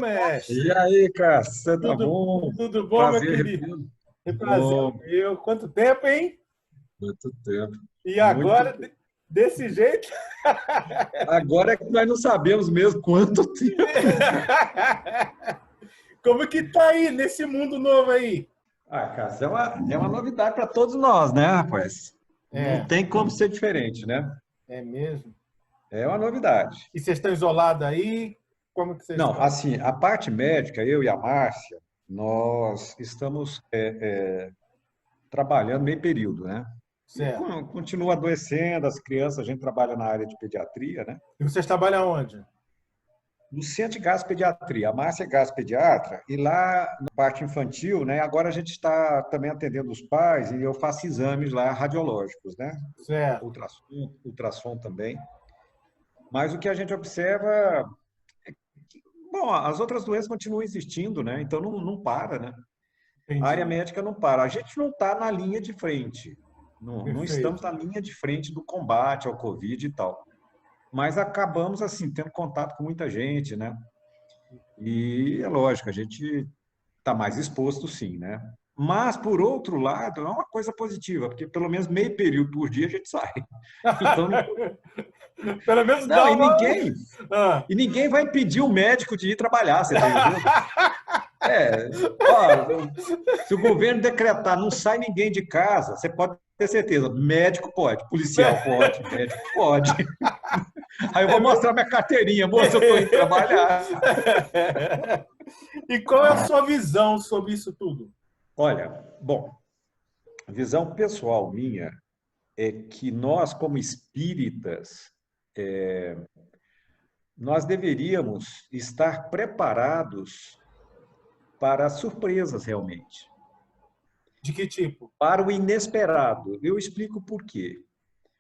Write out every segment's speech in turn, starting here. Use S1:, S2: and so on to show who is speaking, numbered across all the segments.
S1: mestre?
S2: E aí, cara, você tá
S1: Tudo,
S2: bom?
S1: tudo bom, meu
S2: Prazer
S1: querido?
S2: revê-lo.
S1: Que prazer,
S2: Bom,
S1: meu. Quanto tempo, hein?
S2: muito tempo.
S1: E
S2: Muito
S1: agora,
S2: tempo.
S1: desse jeito?
S2: Agora é que nós não sabemos mesmo quanto tempo.
S1: Como que tá aí, nesse mundo novo aí?
S2: Cara, isso é uma novidade para todos nós, né, rapaz? Não
S1: É,
S2: tem como ser diferente, né?
S1: é mesmo.
S2: É uma novidade.
S1: E vocês estão isolados aí? Como que vocês
S2: Não,
S1: estão?
S2: assim, a parte médica, eu e a Márcia, nós estamos trabalhando meio período, né? E
S1: Certo.
S2: continua adoecendo, as crianças, a gente trabalha na área de pediatria, né?
S1: E vocês trabalham onde?
S2: No Centro de Gastropediatria. A Márcia é gastropediatra e lá na parte infantil, né? Agora a gente está também atendendo os pais e eu faço exames lá radiológicos, né?
S1: Certo.
S2: Ultrassom também. Mas o que a gente observa, bom, as outras doenças continuam existindo, né? Então não para, né? A área
S1: Entendi.
S2: médica não para. A gente não está na linha de frente. Não estamos
S1: Perfeito.
S2: na linha de frente do combate ao Covid e tal. Mas acabamos, assim, tendo contato com muita gente, né? E é lógico, a gente está mais exposto, sim, né? Mas, por outro lado, é uma coisa positiva, porque pelo menos meio período por dia a gente sai. Então,
S1: Pelo menos
S2: não,
S1: dá uma. Ah.
S2: e ninguém vai impedir o médico de ir trabalhar, você entendeu? É, ó, se o governo decretar não sai ninguém de casa, você pode ter certeza, médico pode, policial pode, médico pode. Aí eu vou mostrar minha carteirinha, moça, eu estou indo trabalhar.
S1: E qual é a sua visão sobre isso tudo?
S2: Olha, bom, a visão pessoal minha é que nós, como espíritas, nós deveríamos estar preparados para surpresas realmente,
S1: De que tipo?
S2: para o inesperado. Eu explico por quê.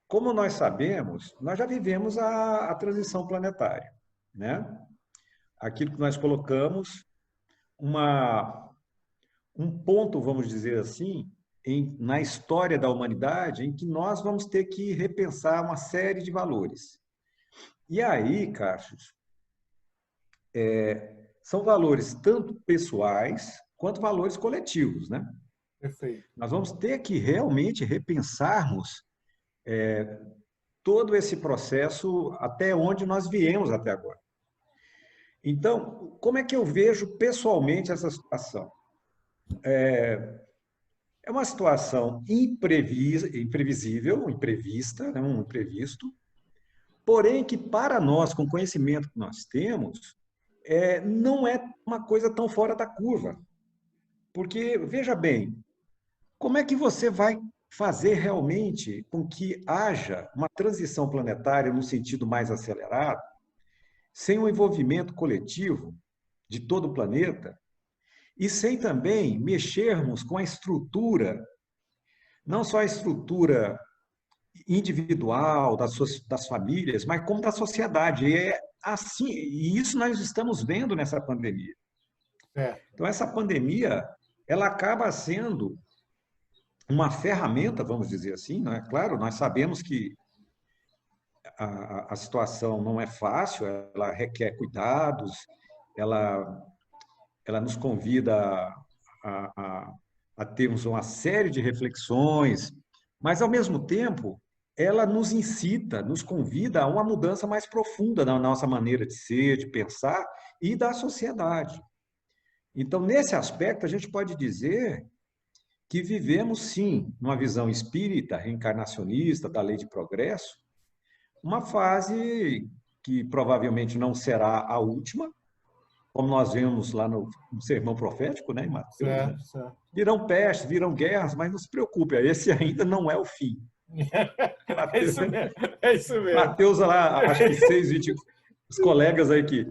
S2: Como nós sabemos, nós já vivemos a transição planetária, né? Aquilo que nós colocamos, uma, um ponto, vamos dizer assim, na história da humanidade, em que nós vamos ter que repensar uma série de valores. E aí, Cassius, são valores tanto pessoais quanto valores coletivos, né?
S1: Perfeito.
S2: Nós vamos ter que realmente repensarmos todo esse processo até onde nós viemos até agora. Então, como é que eu vejo pessoalmente essa situação? É uma situação imprevisível, imprevista, né? Um imprevisto, porém que para nós, com o conhecimento que nós temos, não é uma coisa tão fora da curva. Porque, veja bem, como é que você vai fazer realmente com que haja uma transição planetária no sentido mais acelerado, sem o envolvimento coletivo de todo o planeta e sem também mexermos com a estrutura, não só a estrutura individual das famílias, mas como da sociedade. E é assim, e isso nós estamos vendo nessa pandemia.
S1: É.
S2: Então, essa pandemia, ela acaba sendo uma ferramenta, vamos dizer assim, não é? Claro, nós sabemos que a situação não é fácil, ela requer cuidados, ela, ela nos convida a termos uma série de reflexões, mas, ao mesmo tempo, ela nos incita, nos convida a uma mudança mais profunda na nossa maneira de ser, de pensar e da sociedade. Então, nesse aspecto, a gente pode dizer que vivemos, sim, numa visão espírita, reencarnacionista, da lei de progresso, uma fase que provavelmente não será a última, como nós vemos lá no Sermão Profético, né, em Mateus, né?
S1: Certo, certo.
S2: Virão pestes, virão guerras, mas não se preocupe, esse ainda não é o fim.
S1: É
S2: Mateus,
S1: isso mesmo. É isso mesmo.
S2: Mateus lá, acho que 6:20, os colegas aí que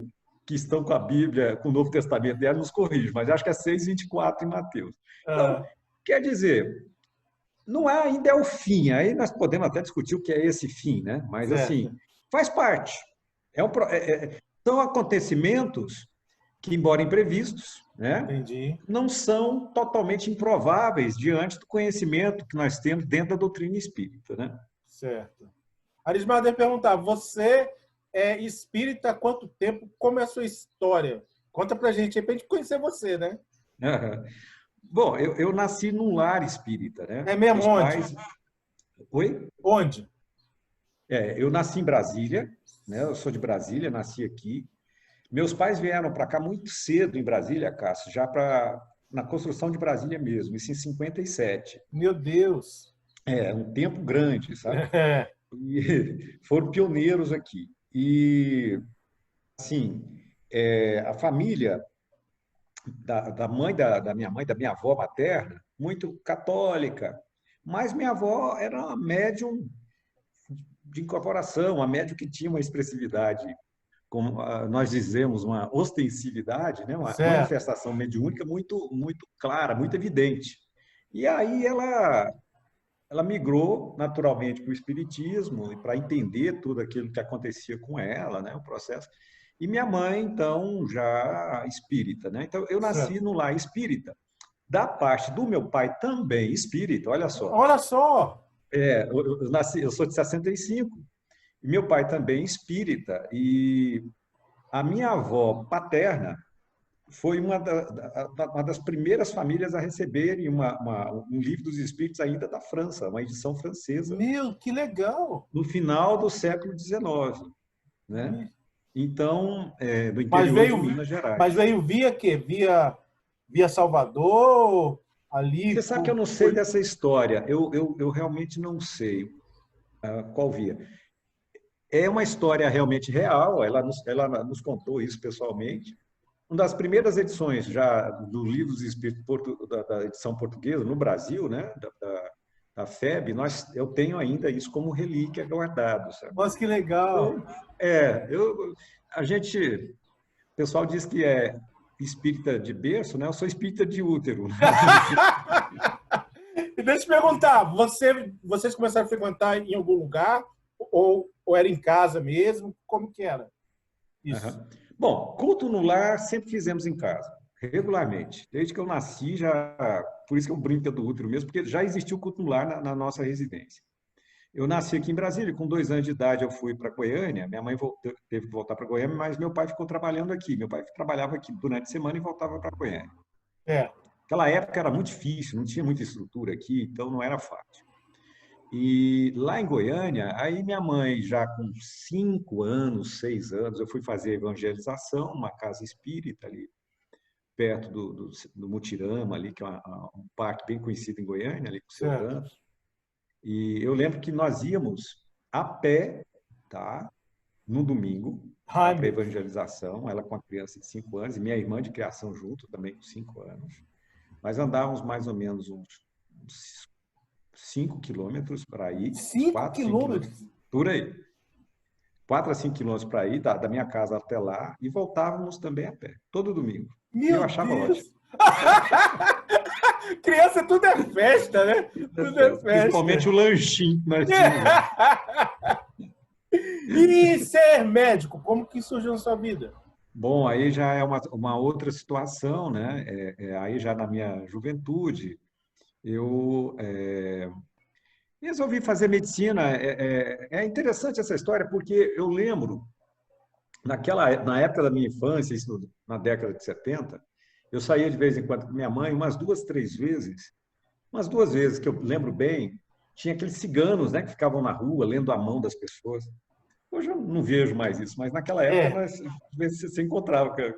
S2: estão com a Bíblia, com o Novo Testamento, eles nos corrigem, mas acho que é 6:24 em Mateus. Então,
S1: Ah,
S2: quer dizer, não é, ainda é o fim. Aí nós podemos até discutir o que é esse fim, né? Mas, assim,
S1: certo.
S2: faz parte. São acontecimentos que, embora imprevistos, né,
S1: Entendi.
S2: não são totalmente improváveis diante do conhecimento que nós temos dentro da doutrina espírita, né?
S1: Certo. Arismar, deixa eu perguntar, você é espírita há quanto tempo? Como é a sua história? Conta pra gente aí, pra gente conhecer você, né?
S2: Aham. Bom, eu nasci num lar espírita, né?
S1: É mesmo
S2: Meus
S1: onde?
S2: pais. Oi?
S1: Onde?
S2: Eu nasci em Brasília, né? Eu sou de Brasília, nasci aqui. Meus pais vieram para cá muito cedo em Brasília, Cássio, já na construção de Brasília mesmo, isso em 57.
S1: Meu Deus.
S2: É um tempo grande, sabe?
S1: É,
S2: E foram pioneiros aqui. E, assim, a família da mãe da minha mãe, da minha avó materna, muito católica, mas minha avó era uma médium de incorporação, uma médium que tinha uma expressividade, como nós dizemos, uma ostensividade, né? Uma
S1: certo.
S2: manifestação mediúnica muito clara, muito evidente. E aí ela migrou naturalmente para o espiritismo e para entender tudo aquilo que acontecia com ela, né, o processo. E minha mãe, então, já espírita, né? Então, eu nasci
S1: Certo.
S2: no lar espírita. Da parte do meu pai também espírita, olha só.
S1: Olha só.
S2: Eu sou de 65, e meu pai também espírita. E a minha avó paterna foi uma das primeiras famílias a receberem um livro dos Espíritos ainda da França, uma edição francesa,
S1: Meu, que legal.
S2: no final do século XIX, né? Então, do
S1: Mas
S2: interior de
S1: veio,
S2: Minas
S1: mas
S2: Gerais.
S1: veio via quê? Via Salvador,
S2: Você
S1: ali
S2: sabe que eu não sei
S1: foi.
S2: dessa história, eu realmente não sei qual via. É uma história realmente real, ela nos contou isso pessoalmente. Uma das primeiras edições já do Livro dos Espíritos da edição portuguesa no Brasil, né, da FEB, eu tenho ainda isso como relíquia guardado, sabe?
S1: Nossa, que legal.
S2: Então, a gente, o pessoal diz que é espírita de berço, né? Eu sou espírita de útero.
S1: E deixa eu te perguntar, vocês começaram a frequentar em algum lugar ou era em casa mesmo? Como que era isso?
S2: Aham. Bom, culto no lar sempre fizemos em casa, regularmente. Desde que eu nasci, por isso que eu brinco que é do útero mesmo, porque já existiu culto no lar na nossa residência. Eu nasci aqui em Brasília, com 2 anos de idade eu fui para Goiânia, minha mãe teve que voltar para Goiânia, mas meu pai ficou trabalhando aqui. Meu pai trabalhava aqui durante a semana e voltava para Goiânia.
S1: É.
S2: Naquela época era muito difícil, não tinha muita estrutura aqui, então não era fácil. E lá em Goiânia, aí minha mãe, já com 5 anos, 6 anos, eu fui fazer evangelização, uma casa espírita ali, perto do Mutirama, ali, que é um parque bem conhecido em Goiânia, ali com o seu
S1: Certo.
S2: Dano. E eu lembro que nós íamos a pé, tá? No domingo,
S1: Ai,
S2: para
S1: meu Deus.
S2: evangelização, ela com a criança de 5 anos, e minha irmã de criação junto, também com 5 anos. Nós andávamos mais ou menos uns 5 quilômetros para ir, uns
S1: 5
S2: 4, 5
S1: quilômetros?
S2: quilômetros, por aí. 4 a 5 quilômetros para ir, da minha casa até lá, e voltávamos também a pé, todo domingo. E eu
S1: Meu
S2: achava ótimo.
S1: Deus! Criança, tudo é festa, né? Tudo é
S2: Principalmente
S1: festa.
S2: o lanchinho que nós tínhamos lá.
S1: E ser médico, como que surgiu na sua vida?
S2: Bom, aí já é uma outra situação, né? Aí já na minha juventude, eu resolvi fazer medicina. É interessante essa história, porque eu lembro, na época da minha infância, isso na década de 70, eu saía de vez em quando com minha mãe, umas duas vezes que eu lembro bem, tinha aqueles ciganos, né, que ficavam na rua lendo a mão das pessoas. Hoje eu não vejo mais isso, mas naquela época
S1: É,
S2: nós, às vezes você se encontrava
S1: é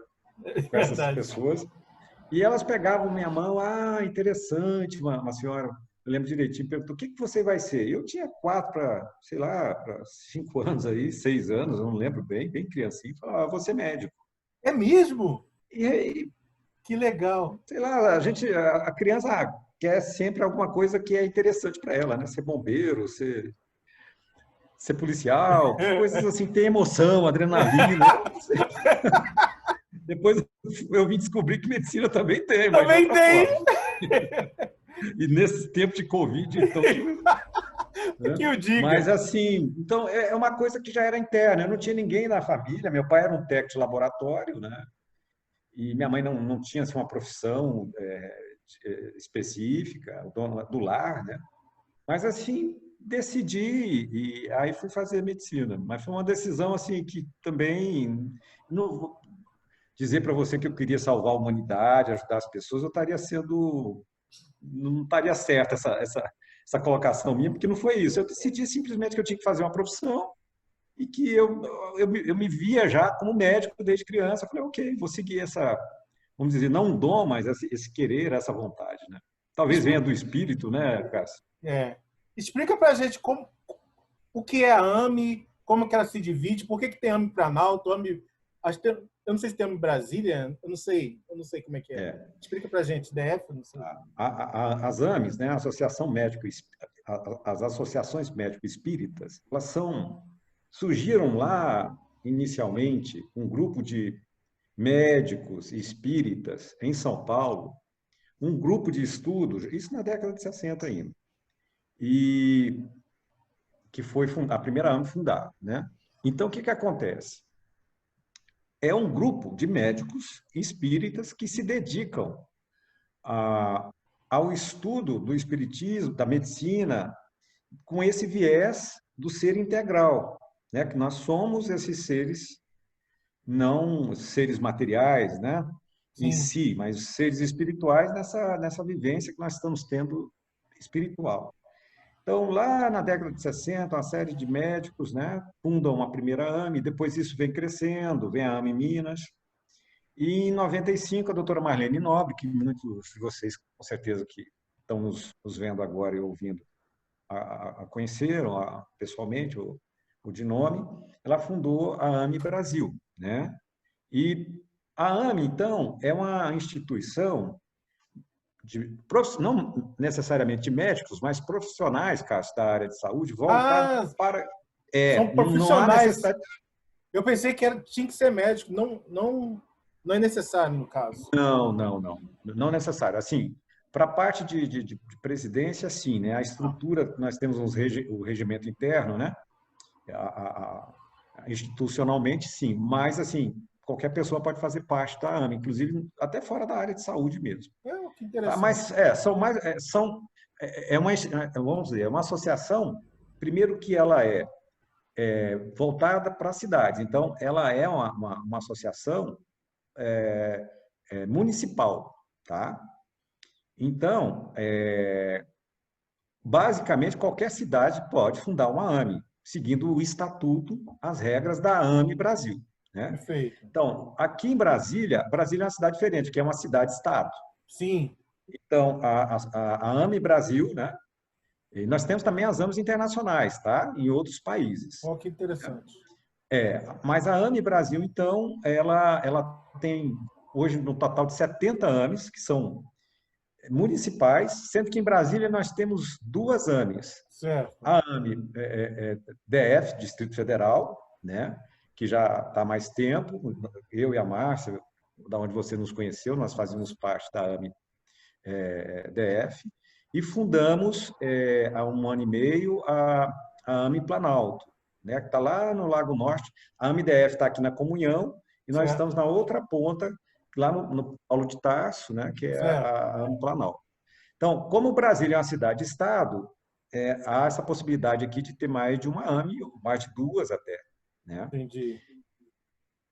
S2: com essas
S1: verdade.
S2: pessoas. E elas pegavam minha mão, interessante, uma senhora, eu lembro direitinho, perguntou, o que você vai ser? Eu tinha 4 para, sei lá, para 5 anos aí, 6 anos, eu não lembro bem criancinha, falava, vou ser médico.
S1: É mesmo?
S2: E aí,
S1: Que legal.
S2: sei lá, a criança quer sempre alguma coisa que é interessante para ela, né? Ser bombeiro, ser policial, coisas assim, tem emoção, adrenalina. Eu não sei. Depois eu vim descobrir que medicina também tem, mas de
S1: Também
S2: outra
S1: tem.
S2: forma. E nesse tempo de Covid, então, né?
S1: Que eu
S2: Mas
S1: diga.
S2: assim, então é uma coisa que já era interna. Eu não tinha ninguém na família. Meu pai era um técnico de laboratório, né? E minha mãe não tinha assim, uma profissão específica, o dono do lar, né? Mas assim decidi e aí fui fazer medicina. Mas foi uma decisão assim que também, dizer para você que eu queria salvar a humanidade, ajudar as pessoas, eu estaria sendo... Não estaria certa essa colocação minha, porque não foi isso. Eu decidi simplesmente que eu tinha que fazer uma profissão e que eu me via já como médico desde criança. Eu falei, ok, vou seguir essa, vamos dizer, não um dom, mas esse querer, essa vontade, né? Talvez venha do espírito, né, Cássio?
S1: Explica para a gente o que é a AME, como que ela se divide, por que tem AME Planalto, AME, eu não sei se tem AME Brasília, eu não sei como é que é. Explica para a gente, DF, eu não sei.
S2: As AMEs, né, as associações médico-espíritas, elas surgiram lá, inicialmente, um grupo de médicos espíritas em São Paulo, um grupo de estudos, isso na década de 60 ainda, e que foi a primeira AME fundada, né? Então, o que acontece? É um grupo de médicos espíritas que se dedicam ao estudo do espiritismo, da medicina, com esse viés do ser integral, né? Que nós somos esses seres, não seres materiais, né? Em si, mas seres espirituais nessa vivência que nós estamos tendo espiritual. Então, lá na década de 60, uma série de médicos, né, fundam uma primeira AME, depois isso vem crescendo, vem a AME Minas, e em 95 a doutora Marlene Nobre, que muitos de vocês, com certeza, que estão nos vendo agora e ouvindo, a conheceram pessoalmente, ou de nome, ela fundou a AME Brasil, né? E a AME, então, é uma instituição não necessariamente de médicos, mas profissionais, Cássio, da área de saúde, voltados para...
S1: São
S2: não há
S1: profissionais.
S2: necessidade...
S1: Eu pensei que tinha que ser médico, não é necessário, no caso.
S2: Não necessário. Assim, para a parte de presidência, sim, né? A estrutura, nós temos o regimento interno, né? Institucionalmente, sim, mas, assim, qualquer pessoa pode fazer parte da AME, inclusive até fora da área de saúde mesmo.
S1: Que interessante.
S2: Mas vamos dizer, é uma associação, primeiro que ela é voltada para cidades, então ela é uma associação municipal, tá? Então, basicamente, qualquer cidade pode fundar uma AME, seguindo o estatuto, as regras da AME Brasil, né?
S1: Perfeito.
S2: Então, aqui em Brasília é uma cidade diferente, que é uma cidade-estado.
S1: Sim.
S2: Então, a AME Brasil, né? E nós temos também as AMEs internacionais, tá? Em outros países.
S1: Que interessante.
S2: Mas a AME Brasil, então, ela tem hoje no total de 70 AMEs, que são municipais, sendo que em Brasília nós temos duas AMEs.
S1: Certo.
S2: A AME DF, Distrito Federal, né? Que já está há mais tempo, eu e a Márcia, da onde você nos conheceu, nós fazíamos parte da AME DF, e fundamos, há um ano e meio, a AME Planalto, né, que está lá no Lago Norte. A AME DF está aqui na Comunhão, e nós estamos na outra ponta, lá no Paulo de Tarso, né, que é a AME Planalto. Então, como Brasília é uma cidade-estado, há essa possibilidade aqui de ter mais de uma AME, mais de duas até. Né?
S1: Entendi.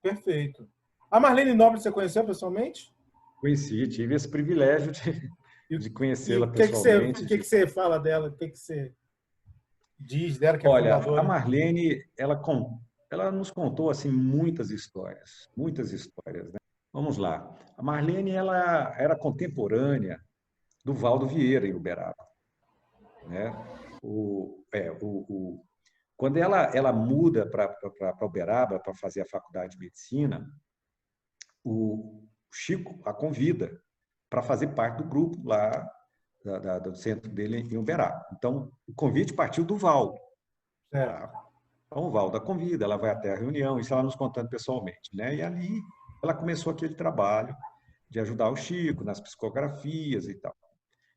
S1: Perfeito. A Marlene Nobre você conheceu pessoalmente?
S2: Conheci, tive esse privilégio de conhecê-la pessoalmente.
S1: O que você fala dela? O que você diz dela, que é
S2: Olha,
S1: fundadora?
S2: a Marlene, ela nos contou assim muitas histórias, né? Vamos lá. A Marlene, ela era contemporânea do Valdo Vieira, em Uberaba, né? Quando ela muda para Uberaba para fazer a faculdade de medicina, o Chico a convida para fazer parte do grupo lá do centro dele em Uberaba. Então, o convite partiu do Valdo. Tá? Então, o Valdo a convida, ela vai até a reunião, isso ela nos contando pessoalmente, né? E ali ela começou aquele trabalho de ajudar o Chico nas psicografias e tal,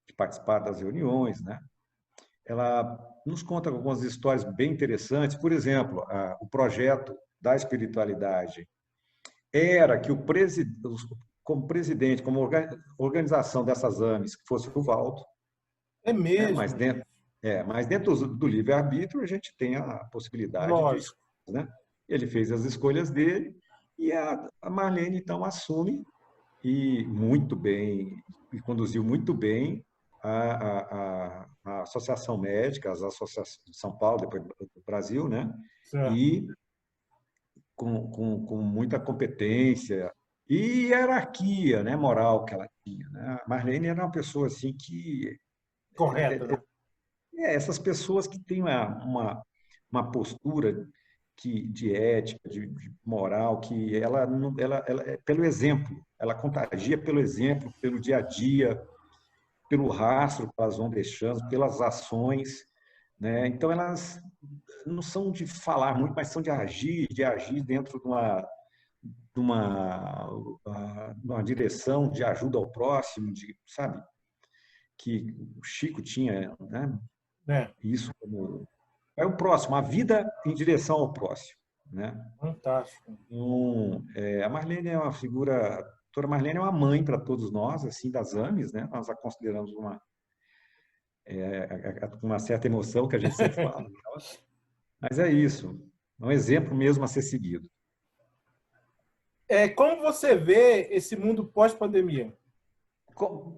S2: de participar das reuniões, né? Ela nos conta algumas histórias bem interessantes. Por exemplo, o projeto da espiritualidade era que como presidente, como organização dessas AMEs, que fosse o Valdo.
S1: É mesmo?
S2: Mas dentro do livre-arbítrio a gente tem a possibilidade de escolha, né? Ele fez as escolhas dele E a Marlene, então, assume e muito bem, e conduziu muito bem a Associação Médica, as associações de São Paulo, depois do Brasil, né?
S1: Certo.
S2: E com muita competência e hierarquia, né, moral que ela tinha, né? A Marlene era uma pessoa assim que
S1: Correto, né?
S2: essas pessoas que têm uma postura de ética, de moral, que ela, ela é pelo exemplo, ela contagia pelo exemplo, pelo dia a dia, pelo rastro que elas vão deixando, pelas ações, né? Então elas não são de falar muito, mas são de agir dentro de uma direção de ajuda ao próximo, de, sabe? Que o Chico tinha, né?
S1: É,
S2: Isso como é o próximo, a vida em direção ao próximo, né?
S1: fantástico.
S2: Então, a Marlene é uma figura, a doutora Marlene é uma mãe para todos nós, assim, das AMES, né? Nós a consideramos uma certa emoção que a gente sempre fala, mas é isso, é um exemplo mesmo a ser seguido.
S1: Como você vê esse mundo pós-pandemia?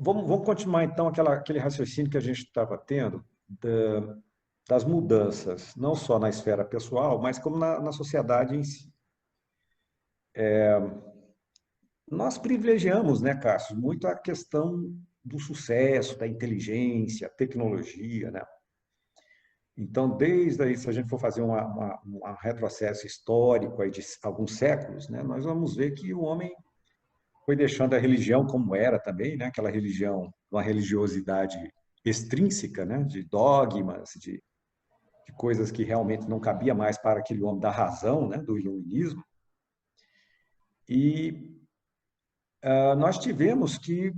S2: Vamos continuar, então, aquele raciocínio que a gente estava tendo das mudanças, não só na esfera pessoal, mas como na sociedade em si. Nós privilegiamos, né, Cássio, muito a questão do sucesso, da inteligência, tecnologia, né? Então, desde aí, se a gente for fazer um retrocesso histórico aí de alguns séculos, né, nós vamos ver que o homem foi deixando a religião como era também, né, aquela religião, uma religiosidade extrínseca, né, de dogmas, de coisas que realmente não cabia mais para aquele homem da razão, né, do iluminismo. E nós tivemos que,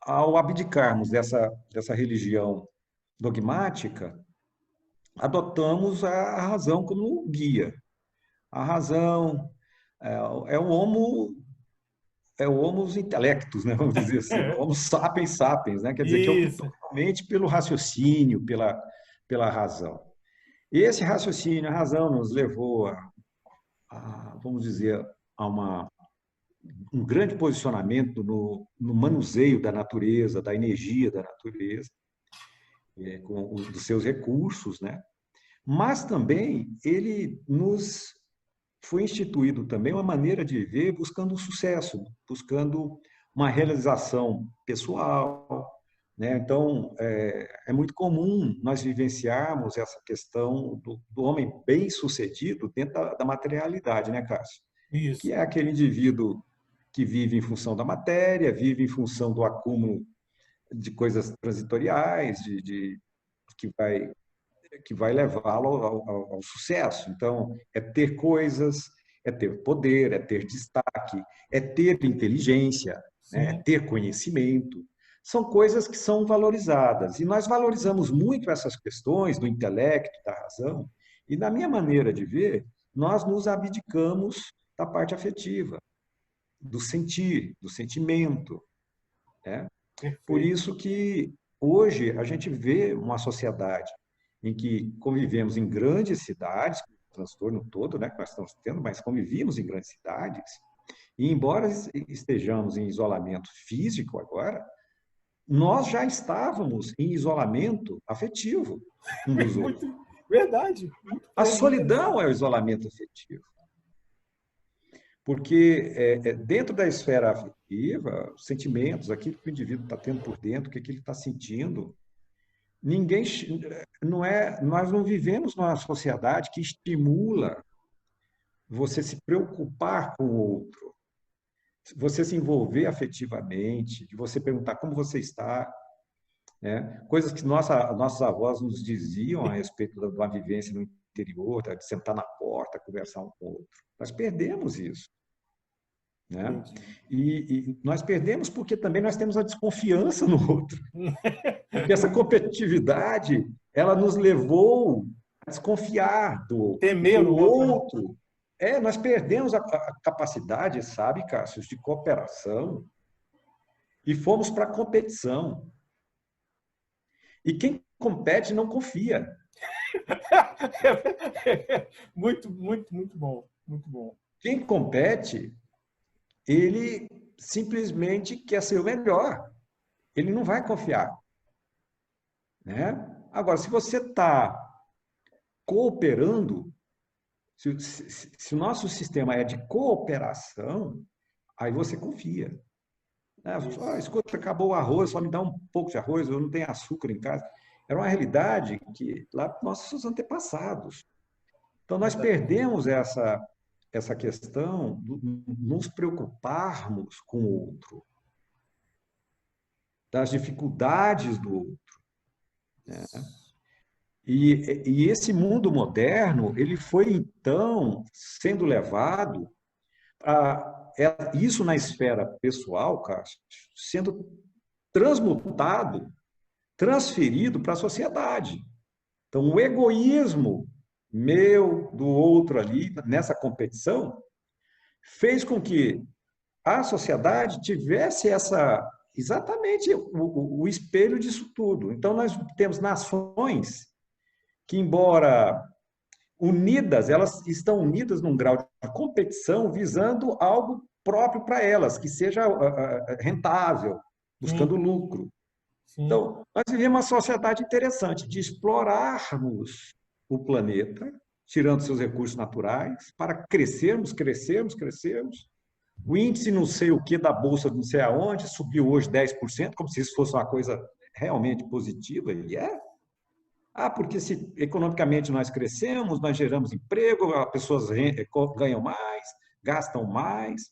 S2: ao abdicarmos dessa religião dogmática, adotamos a razão como guia. A razão é, é o homo é o homo intellectus, né? Vamos dizer assim, o homo sapiens sapiens, né? Quer dizer que optou
S1: Isso.
S2: realmente pelo raciocínio, pela razão. E esse raciocínio, a razão, nos levou vamos dizer, a um grande posicionamento no manuseio da natureza, da energia da natureza, dos seus recursos, né? Mas também ele nos foi instituído também uma maneira de viver buscando o sucesso, buscando uma realização pessoal, né? Então, é muito comum nós vivenciarmos essa questão do homem bem-sucedido dentro da materialidade, né, Cássio? Que
S1: Isso.
S2: é aquele indivíduo que vive em função da matéria, vive em função do acúmulo de coisas transitoriais, que vai levá-lo ao sucesso. Então, é ter coisas, é ter poder, é ter destaque, é ter inteligência, né? É
S1: Sim.
S2: ter conhecimento. São coisas que são valorizadas. E nós valorizamos muito essas questões do intelecto, da razão, e, na minha maneira de ver, nós nos abdicamos da parte afetiva, do sentir, do sentimento, né? Por
S1: Perfeito.
S2: isso que hoje a gente vê uma sociedade em que convivemos em grandes cidades, o transtorno todo, né, que nós estamos tendo, mas convivemos em grandes cidades, e embora estejamos em isolamento físico agora, nós já estávamos em isolamento afetivo um dos outros.
S1: Muito verdade. Muito
S2: A
S1: bom, muito
S2: solidão
S1: interessante.
S2: é o isolamento afetivo. Porque dentro da esfera afetiva, os sentimentos, aquilo que o indivíduo está tendo por dentro, o que ele está sentindo, ninguém não é, nós não vivemos numa sociedade que estimula você se preocupar com o outro, você se envolver afetivamente, de você perguntar como você está, né? Coisas que nossos avós nos diziam a respeito de uma vivência no interior, de sentar na porta, conversar um com o outro. Nós perdemos isso. Né?
S1: Entendi.
S2: E nós perdemos porque também nós temos a desconfiança no outro. Porque essa competitividade, ela nos levou a desconfiar do outro. Porque
S1: Temer
S2: o
S1: o outro, né?
S2: outro... nós perdemos a capacidade, sabe, Cássio, de cooperação e fomos para a competição. E quem compete não confia.
S1: Muito, muito, muito bom. Muito bom.
S2: Quem compete ele simplesmente quer ser o melhor. Ele não vai confiar, né? Agora, se você está cooperando, se o nosso sistema é de cooperação, aí você confia. Escuta, acabou o arroz, só me dá um pouco de arroz, eu não tenho açúcar em casa. Era uma realidade que lá nossos antepassados. Então, nós perdemos essa questão de nos preocuparmos com o outro, das dificuldades do outro, né? E esse mundo moderno, ele foi, então, sendo levado a isso na esfera pessoal, Cássio, sendo transmutado, transferido para a sociedade. Então, o egoísmo meu, do outro ali, nessa competição, fez com que a sociedade tivesse exatamente o espelho disso tudo. Então, nós temos nações que, embora unidas, elas estão unidas num grau de competição visando algo próprio para elas, que seja rentável, buscando
S1: Sim,
S2: lucro.
S1: sim.
S2: Então, nós vivemos uma sociedade interessante de explorarmos o planeta, tirando seus recursos naturais, para crescermos, crescermos, crescermos. O índice não sei o que da Bolsa não sei aonde subiu hoje 10%, como se isso fosse uma coisa realmente positiva, e é. Porque se economicamente nós crescemos, nós geramos emprego, as pessoas ganham mais, gastam mais,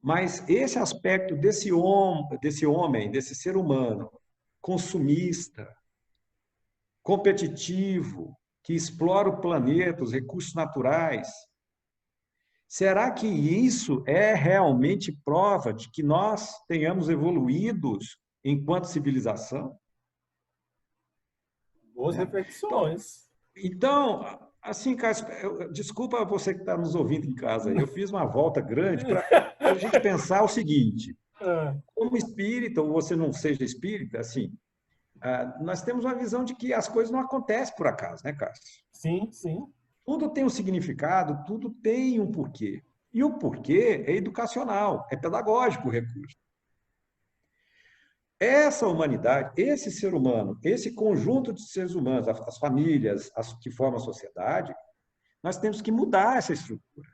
S2: mas esse aspecto desse homem, desse ser humano, consumista, competitivo, que explora o planeta, os recursos naturais, será que isso é realmente prova de que nós tenhamos evoluídos enquanto civilização?
S1: Boas
S2: Né? Então,
S1: reflexões.
S2: assim, Cássio, desculpa você que está nos ouvindo em casa, eu fiz uma volta grande para a gente pensar o seguinte:
S1: Ah,
S2: como espírita, ou você não seja espírita, assim, nós temos uma visão de que as coisas não acontecem por acaso, né, Cássio?
S1: sim, sim.
S2: Tudo tem um significado, tudo tem um porquê. E o porquê é educacional, é pedagógico o recurso. Essa humanidade, esse ser humano, esse conjunto de seres humanos, as famílias, as que formam a sociedade, nós temos que mudar essa estrutura.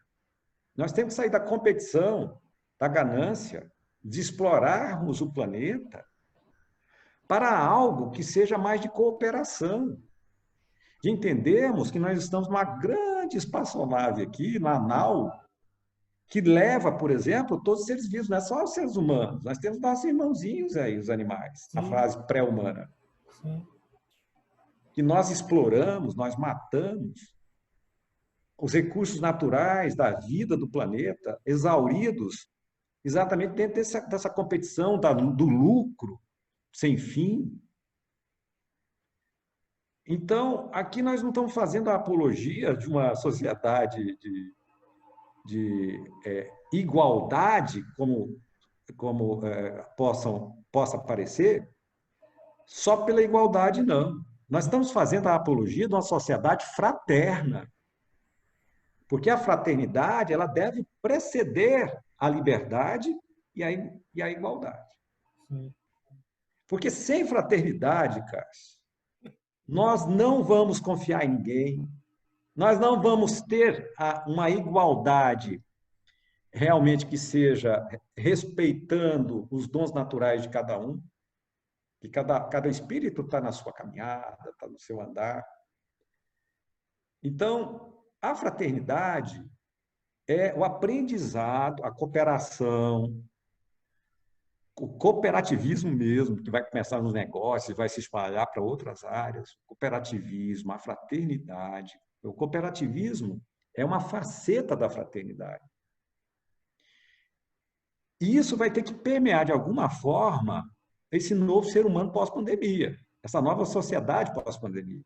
S2: Nós temos que sair da competição, da ganância, de explorarmos o planeta para algo que seja mais de cooperação, de entendermos que nós estamos numa grande espaçonave aqui, na nau, que leva, por exemplo, todos os seres vivos, não é só os seres humanos, nós temos nossos irmãozinhos aí, os animais, na
S1: Sim,
S2: fase pré-humana,
S1: sim.
S2: que nós exploramos, nós matamos os recursos naturais da vida do planeta, exauridos, exatamente dentro dessa competição do lucro sem fim. Então, aqui nós não estamos fazendo a apologia de uma sociedade de igualdade, como possa parecer, só pela igualdade, não. Nós estamos fazendo a apologia de uma sociedade fraterna, porque a fraternidade ela deve preceder a liberdade e a igualdade.
S1: Sim.
S2: Porque sem fraternidade, Cássio, nós não vamos confiar em ninguém, nós não vamos ter uma igualdade realmente que seja respeitando os dons naturais de cada um, que cada espírito está na sua caminhada, está no seu andar. Então, a fraternidade é o aprendizado, a cooperação, o cooperativismo mesmo, que vai começar nos negócios, vai se espalhar para outras áreas, o cooperativismo, a fraternidade. O cooperativismo é uma faceta da fraternidade. E isso vai ter que permear, de alguma forma, esse novo ser humano pós-pandemia, essa nova sociedade pós-pandemia.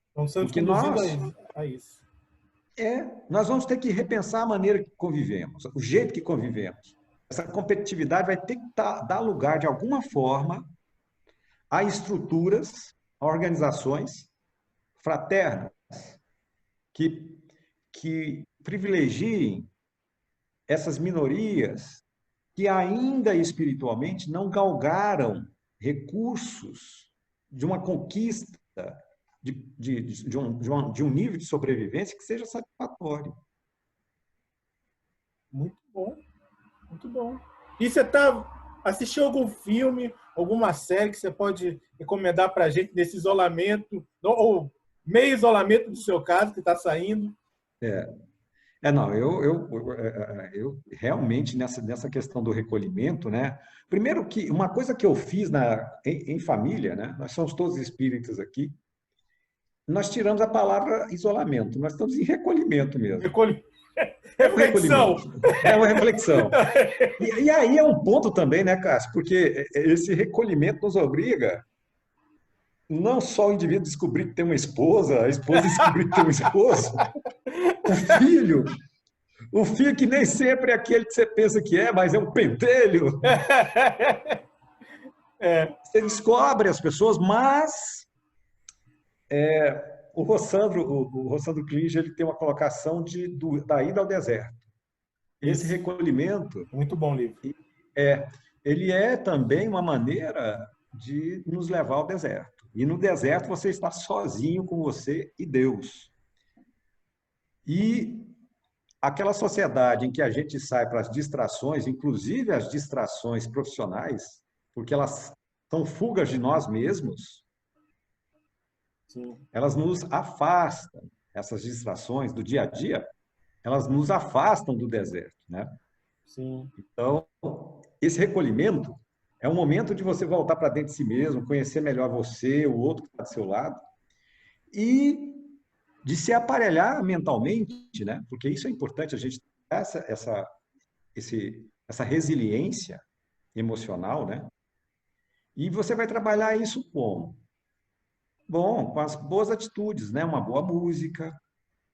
S1: Estamos sendo
S2: Porque
S1: conduzidos
S2: nós,
S1: a isso.
S2: nós vamos ter que repensar a maneira que convivemos, o jeito que convivemos. Essa competitividade vai ter que dar lugar, de alguma forma, a estruturas, a organizações fraternas que privilegiem essas minorias que ainda espiritualmente não galgaram recursos de uma conquista de um nível de sobrevivência que seja satisfatório.
S1: Muito bom, muito bom. E você assistiu algum filme, alguma série que você pode recomendar para a gente nesse isolamento, ou meio isolamento do seu caso, que está saindo?
S2: Não, eu realmente nessa questão do recolhimento, né? Primeiro que uma coisa que eu fiz em família, né? Nós somos todos espíritas aqui, nós tiramos a palavra isolamento, nós estamos em recolhimento mesmo. É um
S1: Reflexão.
S2: recolhimento, é uma reflexão. E aí é um ponto também, né, Cássio? Porque esse recolhimento nos obriga não só o indivíduo descobrir que tem uma esposa, a esposa descobrir que tem um esposo, o filho que nem sempre é aquele que você pensa que é, mas é um pentelho. Você descobre as pessoas, mas o Rossandro Klinger, ele tem uma colocação da ida ao deserto. Esse recolhimento...
S1: Muito bom livro.
S2: Ele é também uma maneira de nos levar ao deserto. E no deserto você está sozinho com você e Deus. E aquela sociedade em que a gente sai para as distrações, inclusive as distrações profissionais, porque elas são fugas de nós mesmos,
S1: sim,
S2: elas nos afastam. Essas distrações do dia a dia, elas nos afastam do deserto, né?
S1: Sim.
S2: Então, esse recolhimento é um momento de você voltar para dentro de si mesmo, conhecer melhor você, o outro que está do seu lado, e de se aparelhar mentalmente, né? Porque isso é importante, a gente ter essa resiliência emocional, né? E você vai trabalhar isso como? Bom, com as boas atitudes, né? Uma boa música,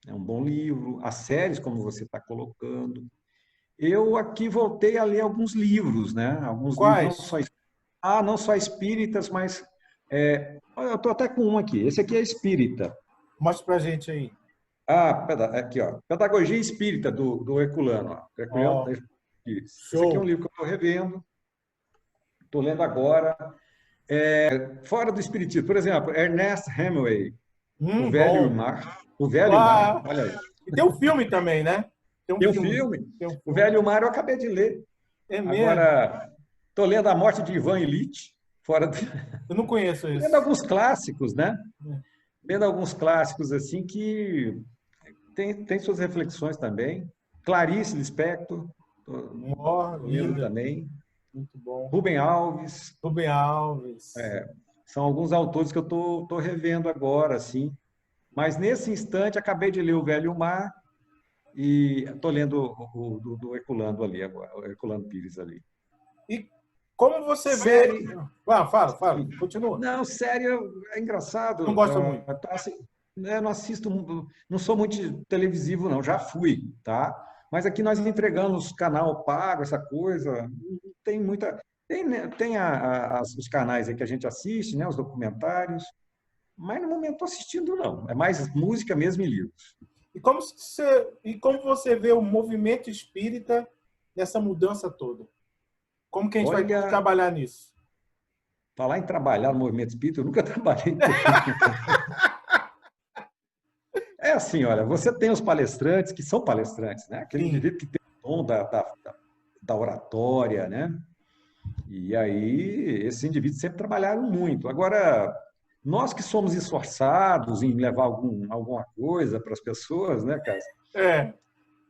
S2: um bom livro, as séries, como você está colocando. Eu aqui voltei a ler alguns livros, né? Alguns
S1: Quais?
S2: livros não só espíritas, mas eu estou até com um aqui. Esse aqui é espírita.
S1: Mostra pra gente aí.
S2: Aqui, ó. Pedagogia Espírita, do Herculano. Ó. Esse aqui é um livro que eu estou revendo. Estou lendo agora. Fora do Espiritismo. Por exemplo, Ernest Hemingway, O Velho e o Mar. O Velho e o Mar, olha aí.
S1: E tem um filme também, né?
S2: Tem um filme. O Velho e o Mar eu acabei de ler.
S1: É mesmo?
S2: Agora, estou lendo A Morte de Ivan Ilitch.
S1: Eu não conheço isso.
S2: Lendo alguns clássicos, né? Lendo alguns clássicos assim que tem suas reflexões também. Clarice Lispector, lendo também.
S1: Muito bom.
S2: Rubem Alves. São alguns autores que eu estou revendo agora, assim. Mas nesse instante acabei de ler O Velho e o Mar e estou lendo o do Herculano ali agora, o Herculano Pires ali.
S1: E como você vê... Fala, continua.
S2: Não, sério, é engraçado.
S1: Não gosta muito.
S2: Assim, eu não assisto, não sou muito televisivo, não, já fui, tá? Mas aqui nós entregamos canal pago, essa coisa, não tem muita... Tem os canais aí que a gente assiste, né, os documentários, mas no momento não estou assistindo, não. É mais música mesmo e livros.
S1: E como você vê o movimento espírita nessa mudança toda? Como que a gente vai trabalhar nisso?
S2: Falar em trabalhar no movimento espírita, eu nunca trabalhei. É assim, olha, você tem os palestrantes, que são palestrantes, né? Aquele indivíduo que tem o dom da oratória, né? E aí, esses indivíduos sempre trabalharam muito. Agora, nós que somos esforçados em levar alguma coisa para as pessoas, né, Cássio?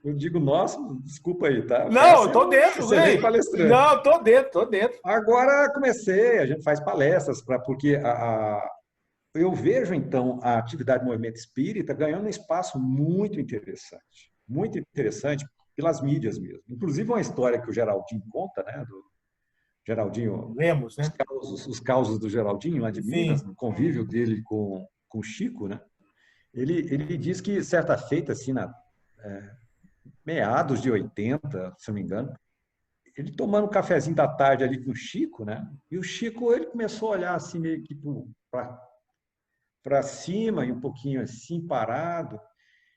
S2: Eu digo nós, desculpa aí, tá?
S1: Não, eu tô dentro,
S2: você é palestrante.
S1: Não, tô dentro.
S2: Agora comecei, a gente faz palestras, porque eu vejo, então, a atividade do movimento espírita ganhando um espaço muito interessante pelas mídias mesmo. Inclusive, uma história que o Geraldinho conta, né, do Geraldinho,
S1: Lemos, né?
S2: Os causos do Geraldinho, lá de Minas, no convívio dele com o Chico, né? Ele diz que, certa feita, assim, meados de 80, se não me engano, ele tomando um cafezinho da tarde ali com o Chico, né? E o Chico, ele começou a olhar assim, meio que para cima e um pouquinho assim, parado.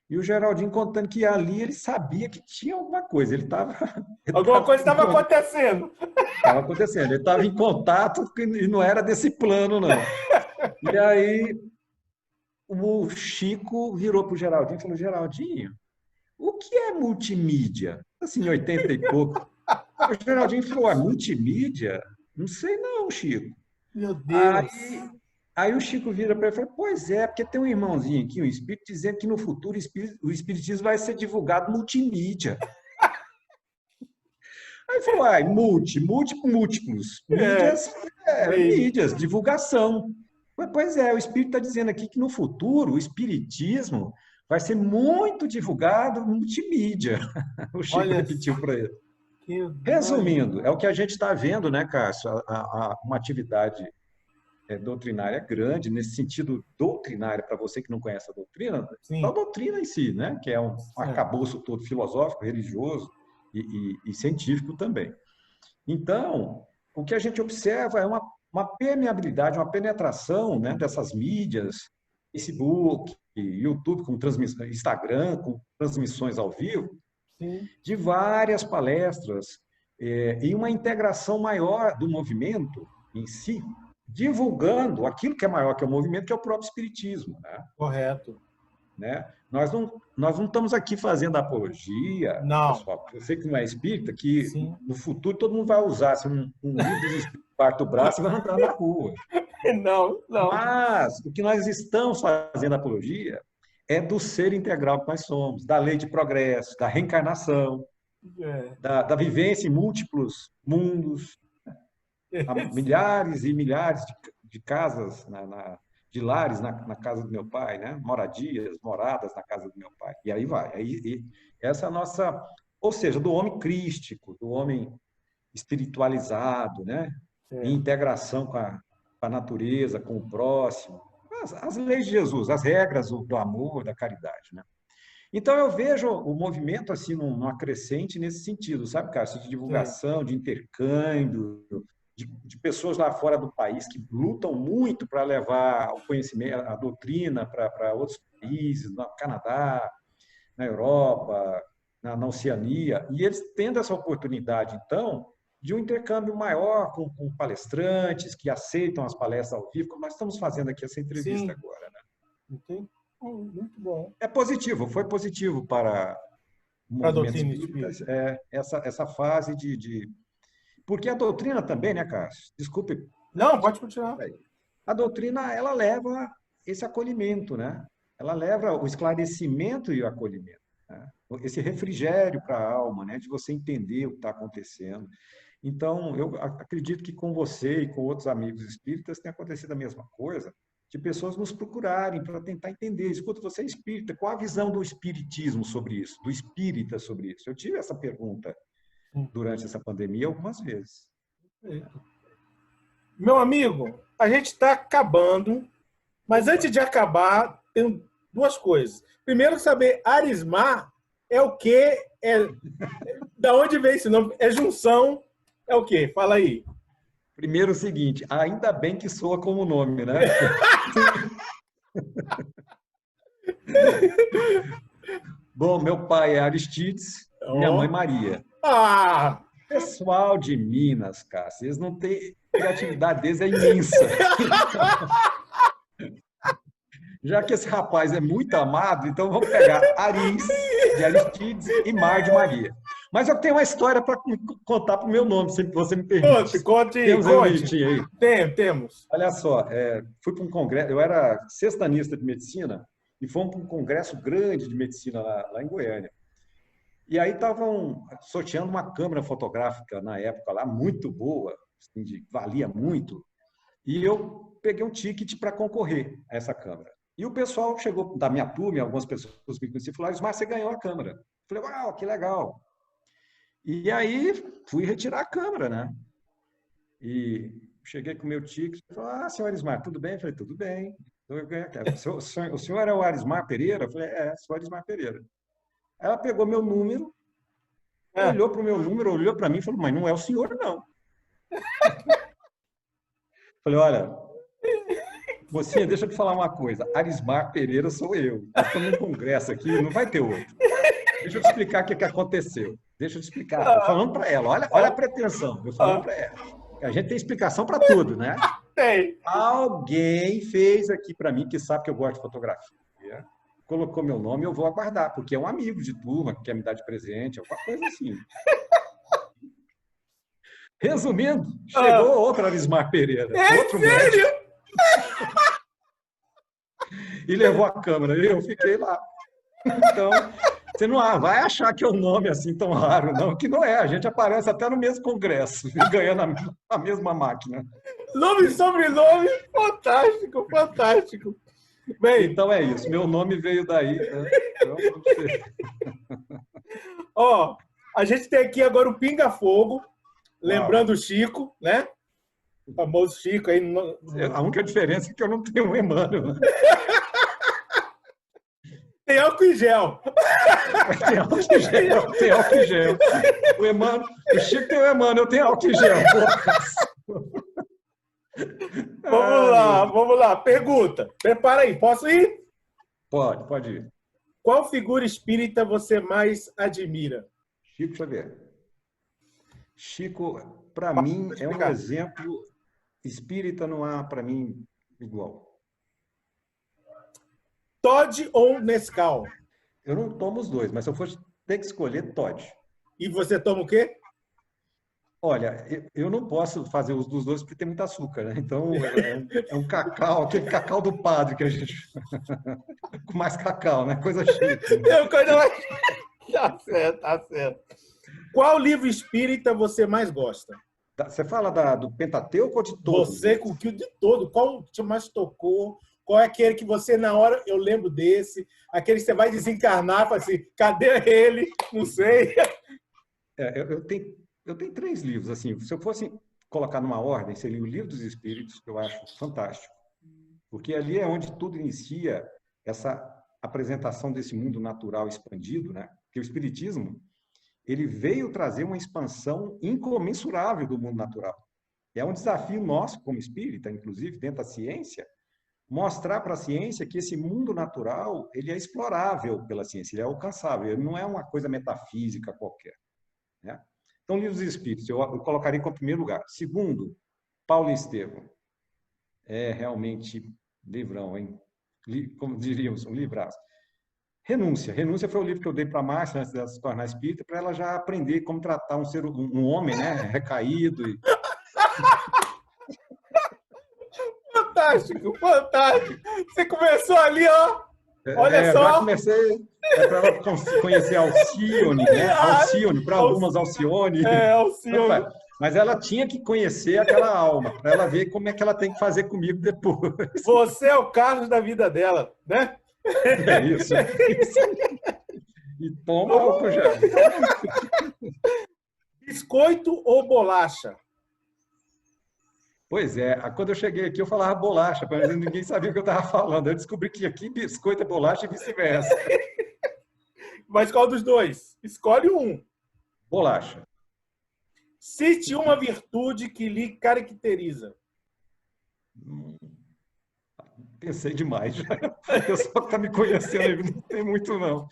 S2: E o Geraldinho contando que ali ele sabia que tinha alguma coisa. Ele estava.
S1: Alguma coisa estava acontecendo.
S2: Estava acontecendo. Ele estava em contato e não era desse plano, não. E aí o Chico virou para o Geraldinho e falou: Geraldinho, o que é multimídia? Assim, 80 e pouco. O Geraldinho falou: multimídia? Não sei não, Chico.
S1: Meu Deus.
S2: Aí o Chico vira para ele e fala: pois é, porque tem um irmãozinho aqui, um espírito, dizendo que no futuro o espiritismo vai ser divulgado multimídia. Aí falou: múltiplos. Mídias, divulgação. Pois é, o espírito está dizendo aqui que no futuro o espiritismo vai ser muito divulgado multimídia. O Chico repetiu para ele. Resumindo, é o que a gente está vendo, né, Cássio? Uma atividade doutrinária grande, nesse sentido doutrinário, para você que não conhece a doutrina, a doutrina em si, né, que é um arcabouço todo filosófico, religioso e científico também. Então, o que a gente observa é uma permeabilidade, uma penetração, né, dessas mídias, Facebook, YouTube, com transmissão, Instagram, com transmissões ao vivo, de várias palestras, e uma integração maior do movimento em si, divulgando aquilo que é maior que o movimento, que é o próprio espiritismo. Né?
S1: Correto.
S2: Né? Nós não estamos aqui fazendo apologia,
S1: não.
S2: Pessoal. Eu sei que não é espírita, que no futuro todo mundo vai usar assim, um livro dos espíritos parte do braço e vai andar na rua.
S1: Não.
S2: Mas o que nós estamos fazendo apologia é do ser integral que nós somos, da lei de progresso, da reencarnação, da vivência em múltiplos mundos, há milhares e milhares de casas, de lares na casa do meu pai, né? Moradas na casa do meu pai. E aí vai. Essa é a nossa... Ou seja, do homem crístico, do homem espiritualizado, né? Em integração com a natureza, com o próximo. As leis de Jesus, as regras do amor, da caridade, né? Então, eu vejo o movimento assim numa crescente nesse sentido, sabe, Cássio? De divulgação, de intercâmbio, de pessoas lá fora do país que lutam muito para levar o conhecimento, a doutrina para outros países, no Canadá, na Europa, na Oceania, e eles tendo essa oportunidade, então, de um intercâmbio maior com palestrantes que aceitam as palestras ao vivo, como nós estamos fazendo aqui essa entrevista agora. Né?
S1: Entendi. Muito bom.
S2: É positivo, foi positivo para o movimento espírita, essa fase de... Porque a doutrina também, né, Cássio? Desculpe.
S1: Não, pode continuar.
S2: A doutrina, ela leva esse acolhimento, né? Ela leva o esclarecimento e o acolhimento. Né? Esse refrigério para a alma, né? De você entender o que está acontecendo. Então, eu acredito que com você e com outros amigos espíritas tem acontecido a mesma coisa, de pessoas nos procurarem para tentar entender. Escuta, você é espírita, qual a visão do espiritismo sobre isso? Do espírita sobre isso? Eu tive essa pergunta durante essa pandemia algumas vezes.
S1: Meu amigo, a gente está acabando, mas antes de acabar, tem duas coisas. Primeiro, saber Arismar é o quê? Da onde vem esse nome? É junção? É o quê? Fala aí.
S2: Primeiro o seguinte, ainda bem que soa como nome, né? Bom, meu pai é Aristides, minha mãe Maria. Pessoal de Minas, Cássio, eles não têm... A criatividade deles é imensa. Já que esse rapaz é muito amado, então vamos pegar Aris, de Aristides, e Mar de Maria. Mas eu tenho uma história para contar para o meu nome, se você me permite.
S1: Conte.
S2: Aí?
S1: Temos.
S2: Olha só, fui para um congresso, eu era sextanista de medicina, e fomos para um congresso grande de medicina lá em Goiânia. E aí estavam sorteando uma câmera fotográfica na época lá, muito boa, assim, valia muito. E eu peguei um ticket para concorrer a essa câmera. E o pessoal chegou da minha turma, algumas pessoas me conheciam, e falaram: mas você ganhou a câmera. Eu falei: uau, que legal. E aí fui retirar a câmera, né? E cheguei com o meu ticket e falei: senhor Arismar, tudo bem? Eu falei: tudo bem. Então eu ganhei a câmera. O senhor é o Arismar Pereira? Eu falei: sou o Arismar Pereira. Ela pegou meu número, olhou para o meu número, olhou para mim e falou: mas não é o senhor, não. Falei: olha, Mocinha, deixa eu te falar uma coisa. Arismar Pereira sou eu. Nós estamos num congresso aqui, não vai ter outro. Deixa eu te explicar o que aconteceu. Deixa eu te explicar. Estou falando para ela. Olha a pretensão. Eu falando para ela. A gente tem explicação para tudo, né?
S1: Tem.
S2: Alguém fez aqui para mim, que sabe que eu gosto de fotografia, colocou meu nome, eu vou aguardar, porque é um amigo de turma que quer me dar de presente, alguma coisa assim. Resumindo, chegou outro Arismar Pereira. Outro
S1: sério?
S2: médico. E levou a câmera. E eu fiquei lá. Então, você não vai achar que é um nome assim tão raro, não, que não é. A gente aparece até no mesmo congresso, ganhando a mesma máquina.
S1: Nome e sobrenome, fantástico, fantástico. Bem,
S2: então é isso, meu nome veio daí. Né?
S1: Ó, a gente tem aqui agora o Pinga Fogo, lembrando o Chico, né? O famoso Chico aí.
S2: A única diferença é que eu não tenho um Emmanuel. Né?
S1: Tem álcool em gel.
S2: Tem álcool em gel, tem álcool em gel. O Chico tem o Emmanuel, eu tenho álcool em gel.
S1: Vamos lá. Pergunta. Prepara aí, posso ir?
S2: Pode ir.
S1: Qual figura espírita você mais admira?
S2: Chico Xavier. Chico, para mim, é um exemplo. Espírita não há, para mim, igual.
S1: Todd ou Nescau?
S2: Eu não tomo os dois, mas se eu fosse ter que escolher, Todd.
S1: E você toma o quê?
S2: Olha, eu não posso fazer os dos dois porque tem muito açúcar, né? Então, é um cacau, aquele cacau do padre que a gente... Com mais cacau, né? Coisa chique. Né?
S1: Coisa mais... Tá certo. Qual livro espírita você mais gosta?
S2: Você fala do Pentateuco ou de todos?
S1: Você com que de todo. Qual te mais tocou? Qual é aquele que você, na hora, eu lembro desse? Aquele que você vai desencarnar, fala assim, cadê ele? Não sei.
S2: Eu tenho 3 livros, assim. Se eu fosse colocar numa ordem, seria o Livro dos Espíritos, que eu acho fantástico. Porque ali é onde tudo inicia essa apresentação desse mundo natural expandido, né? Porque o Espiritismo, ele veio trazer uma expansão incomensurável do mundo natural. É um desafio nosso, como espírita, inclusive, dentro da ciência, mostrar para a ciência que esse mundo natural ele é explorável pela ciência, ele é alcançável, ele não é uma coisa metafísica qualquer. Né? Então, Livro dos Espíritos, eu colocaria como primeiro lugar. Segundo, Paulo e Estevão. É realmente livrão, hein? Como diríamos, um livraço. Renúncia. Renúncia foi o livro que eu dei para a Márcia antes dela se tornar espírita, para ela já aprender como tratar um homem, né, recaído.
S1: Fantástico. Você começou ali, ó. Olha só.
S2: Já comecei para ela conhecer Alcione, né? Alcione, para algumas Alcione.
S1: Alcione.
S2: Mas ela tinha que conhecer aquela alma, para ela ver como é que ela tem que fazer comigo depois.
S1: Você é o Carlos da vida dela, né?
S2: É isso. E toma álcool já.
S1: Biscoito ou bolacha?
S2: Pois é. Quando eu cheguei aqui, eu falava bolacha, mas ninguém sabia o que eu estava falando. Eu descobri que aqui biscoito é bolacha e vice-versa.
S1: Mas qual dos dois? Escolhe um.
S2: Bolacha.
S1: Cite uma virtude que lhe caracteriza.
S2: Pensei demais. O pessoal que está me conhecendo não tem muito, não.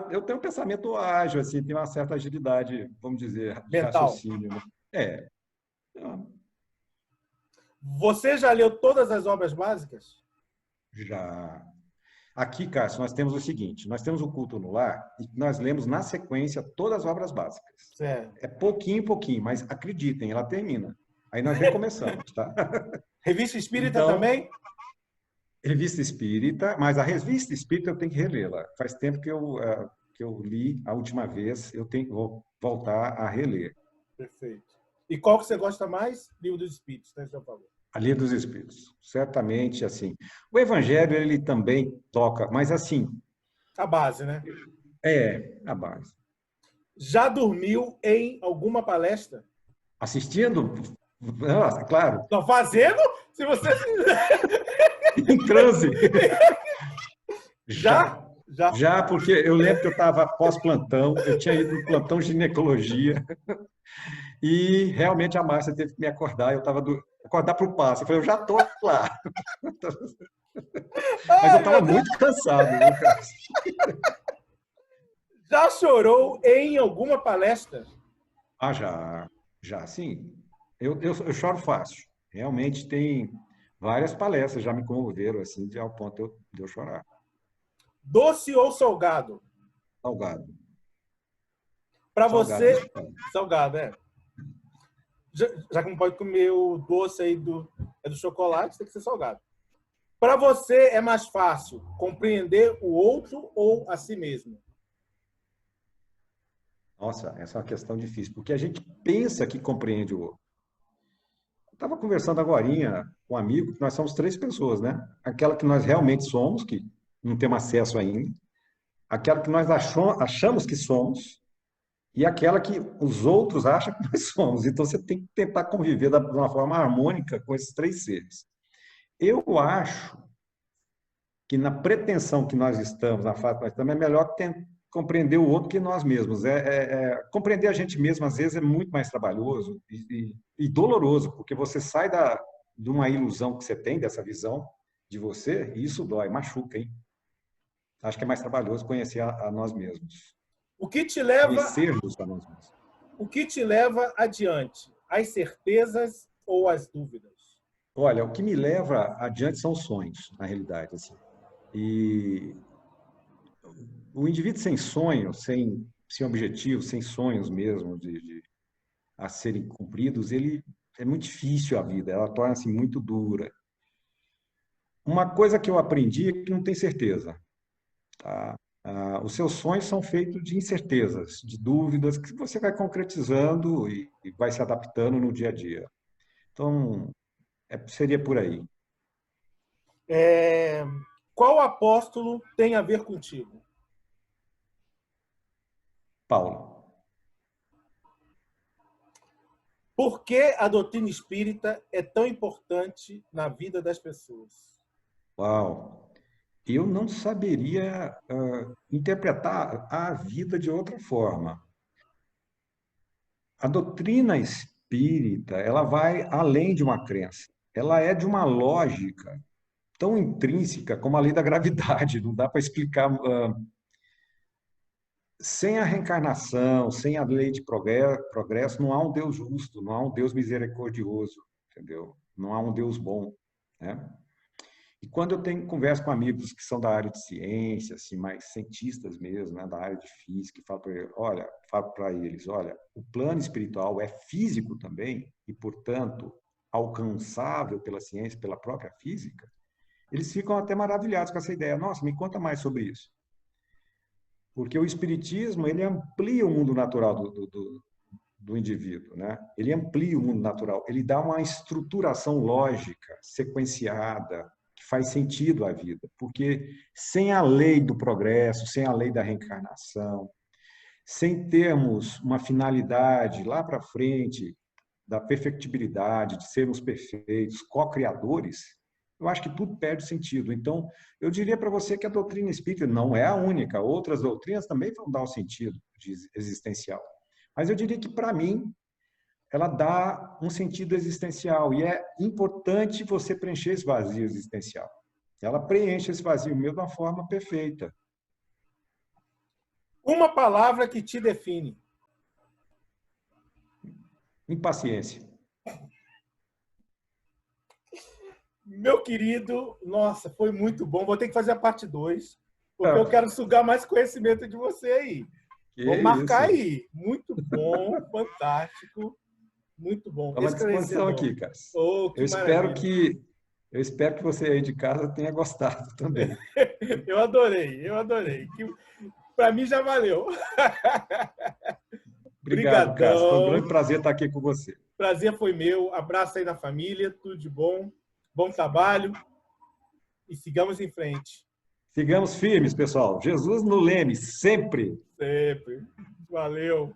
S2: Eu tenho um pensamento ágil, assim, tenho uma certa agilidade, vamos dizer, de raciocínio. Né?
S1: Você já leu todas as obras básicas?
S2: Já. Aqui, Cássio, nós temos o seguinte, nós temos o Culto no Lar e nós lemos na sequência todas as obras básicas.
S1: Certo.
S2: É pouquinho, mas acreditem, ela termina. Aí nós recomeçamos, tá?
S1: Revista Espírita também?
S2: Revista Espírita, mas a Revista Espírita eu tenho que relê-la. Faz tempo que eu li a última vez, vou voltar a reler.
S1: Perfeito. E qual que você gosta mais? Livro dos Espíritos, né, seu favor?
S2: A Livro dos Espíritos, certamente, assim. O Evangelho, ele também toca, mas assim...
S1: A base, né?
S2: A base.
S1: Já dormiu em alguma palestra?
S2: Assistindo? Nossa, claro.
S1: Não, fazendo? Se você...
S2: Em transe.
S1: Já,
S2: porque eu lembro que eu estava pós-plantão, eu tinha ido no plantão de ginecologia e realmente a Márcia teve que me acordar. Eu acordar para o passe. Eu falei, eu já estou lá. Mas eu estava muito cansado, viu, Carlos?
S1: Já chorou em alguma palestra?
S2: Ah, já, sim. Eu choro fácil. Realmente tem várias palestras já me comoveram, assim, ao ponto de eu chorar.
S1: Doce ou salgado?
S2: Salgado.
S1: Para
S2: Salgado,
S1: você, salgado, é. Já que não pode comer o doce aí do chocolate, tem que ser salgado. Para você é mais fácil compreender o outro ou a si mesmo?
S2: Nossa, essa é uma questão difícil, porque a gente pensa que compreende o outro. Eu estava conversando agorinha com um amigo, que nós somos três pessoas, né? Aquela que nós realmente somos, que não temos acesso ainda, aquela que nós achamos que somos, e aquela que os outros acham que nós somos. Então, você tem que tentar conviver de uma forma harmônica com esses três seres. Eu acho que na pretensão que nós estamos, na fase que nós estamos, é melhor compreender o outro que nós mesmos. Compreender a gente mesmo, às vezes, é muito mais trabalhoso e doloroso, porque você sai de uma ilusão que você tem, dessa visão de você, e isso dói, machuca, hein? Acho que é mais trabalhoso conhecer a nós mesmos.
S1: O que te leva
S2: Conhecermos a nós mesmos.
S1: O que te leva adiante? As certezas ou as dúvidas?
S2: Olha, o que me leva adiante são os sonhos, na realidade. Assim. E o indivíduo sem sonho, sem objetivo, sem sonhos mesmo a serem cumpridos, ele é muito difícil a vida, ela torna-se muito dura. Uma coisa que eu aprendi é que não tem certeza. Tá? Os seus sonhos são feitos de incertezas, de dúvidas que você vai concretizando e vai se adaptando no dia a dia. Então, seria por aí.
S1: Qual apóstolo tem a ver contigo?
S2: Paulo.
S1: Por que a doutrina espírita é tão importante na vida das pessoas?
S2: Uau! Eu não saberia interpretar a vida de outra forma. A doutrina espírita, ela vai além de uma crença. Ela é de uma lógica tão intrínseca como a lei da gravidade. Não dá para explicar. Sem a reencarnação, sem a lei de progresso, não há um Deus justo, não há um Deus misericordioso, entendeu? Não há um Deus bom, né? E quando eu tenho conversa com amigos que são da área de ciência, assim, mais cientistas mesmo, né, da área de física, e falo para eles, olha, o plano espiritual é físico também e, portanto, alcançável pela ciência, pela própria física, eles ficam até maravilhados com essa ideia. Nossa, me conta mais sobre isso. Porque o espiritismo, ele amplia o mundo natural do indivíduo, né? Ele amplia o mundo natural, ele dá uma estruturação lógica, sequenciada, que faz sentido à vida, porque sem a lei do progresso, sem a lei da reencarnação, sem termos uma finalidade lá para frente da perfectibilidade, de sermos perfeitos, co-criadores, eu acho que tudo perde sentido. Então, eu diria para você que a doutrina espírita não é a única, outras doutrinas também vão dar um sentido existencial. Mas eu diria que, para mim, ela dá um sentido existencial e é importante você preencher esse vazio existencial. Ela preenche esse vazio meu de uma forma perfeita.
S1: Uma palavra que te define.
S2: Impaciência.
S1: Meu querido, nossa, foi muito bom. Vou ter que fazer a parte 2, porque eu quero sugar mais conhecimento de você aí. Vamos marcar aí. Muito bom, fantástico. Muito bom.
S2: Estamos à disposição aqui, cara.
S1: Oh,
S2: eu espero que você aí de casa tenha gostado também.
S1: Eu adorei. Para mim já valeu.
S2: Obrigado, Cássio. Foi um grande prazer estar aqui com você.
S1: Prazer foi meu. Abraço aí na família. Tudo de bom. Bom trabalho. E sigamos em frente.
S2: Sigamos firmes, pessoal. Jesus no leme, sempre.
S1: Sempre. Valeu.